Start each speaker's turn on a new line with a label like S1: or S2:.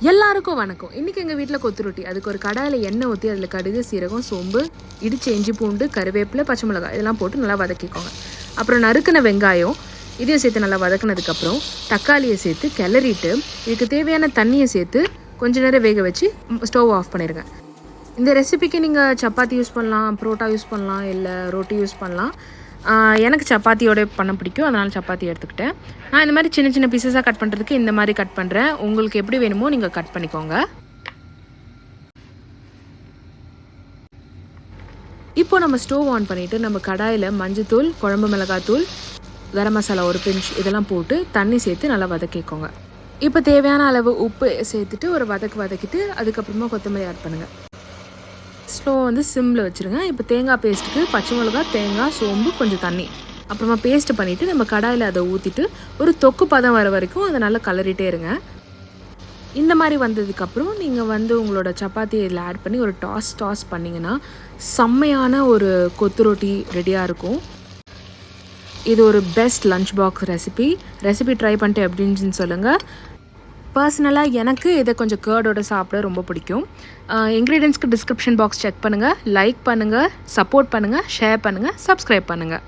S1: எல்லாருக்கும் வணக்கம். இன்றைக்கி எங்கள் வீட்டில் கொத்து ரொட்டி. அதுக்கு ஒரு கடாயில் எண்ணெய் ஊற்றி அதில் கடுகு, சீரகம், சோம்பு, இடிச்ச இஞ்சி பூண்டு, கருவேப்பிலை, பச்சை மிளகாய் இதெல்லாம் போட்டு நல்லா வதக்கிக்கோங்க. அப்புறம் நறுக்கின வெங்காயம் இதையும் சேர்த்து நல்லா வதக்கினதுக்கப்புறம் தக்காளியை சேர்த்து கிளறிட்டு இதுக்கு தேவையான தண்ணியை சேர்த்து கொஞ்ச நேரம் வேக வச்சு ஸ்டவ் ஆஃப் பண்ணிடுங்க. இந்த ரெசிபிக்கு நீங்கள் சப்பாத்தி யூஸ் பண்ணலாம், புரோட்டா யூஸ் பண்ணலாம், இல்லை ரொட்டி யூஸ் பண்ணலாம். எனக்கு சப்பாத்தியோட பண்ண பிடிக்கும், அதனால் சப்பாத்தி எடுத்துக்கிட்டேன். நான் இந்த மாதிரி சின்ன சின்ன பீசஸாக கட் பண்ணுறதுக்கு இந்த மாதிரி கட் பண்ணுறேன். உங்களுக்கு எப்படி வேணுமோ நீங்கள் கட் பண்ணிக்கோங்க. இப்போ நம்ம ஸ்டவ் ஆன் பண்ணிவிட்டு நம்ம கடாயில் மஞ்சத்தூள், குழம்பு மிளகாத்தூள், கரம் மசாலா ஒரு பிஞ்ச் இதெல்லாம் போட்டு தண்ணி சேர்த்து நல்லா வதக்கிக்கோங்க. இப்போ தேவையான அளவு உப்பு சேர்த்துட்டு ஒரு வதக்கிட்டு அதுக்கப்புறமா கொத்தமல்லி ஆட் பண்ணுங்கள். ஸ்டவ் சிம்மில் வச்சுருங்க. இப்போ தேங்காய் பேஸ்ட்டுக்கு பச்சை மிளகா, தேங்காய், சோம்பு, கொஞ்சம் தண்ணி அப்புறமா பேஸ்ட்டு பண்ணிவிட்டு நம்ம கடாயில் அதை ஊற்றிட்டு ஒரு தொக்கு பதம் வர வரைக்கும் அதை நல்லா கலரிட்டே இருங்க. இந்த மாதிரி வந்ததுக்கப்புறம் நீங்கள் உங்களோட சப்பாத்தி இதில் ஆட் பண்ணி ஒரு டாஸ் பண்ணிங்கன்னா செம்மையான ஒரு கொத்து ரொட்டி ரெடியாக இருக்கும். இது ஒரு best lunch box recipe try பண்ணிட்டு எப்படின்னு சொல்லுங்கள். பர்சனலாக எனக்கு இதை கொஞ்சம் கேர்டோட சாப்பிட ரொம்ப பிடிக்கும். இன்க்ரீடியன்ஸ்க்கு டிஸ்கிரிப்ஷன் பாக்ஸ் செக் பண்ணுங்கள், லைக் பண்ணுங்கள், சப்போர்ட் பண்ணுங்கள், ஷேர் பண்ணுங்கள், சப்ஸ்கிரைப் பண்ணுங்கள்.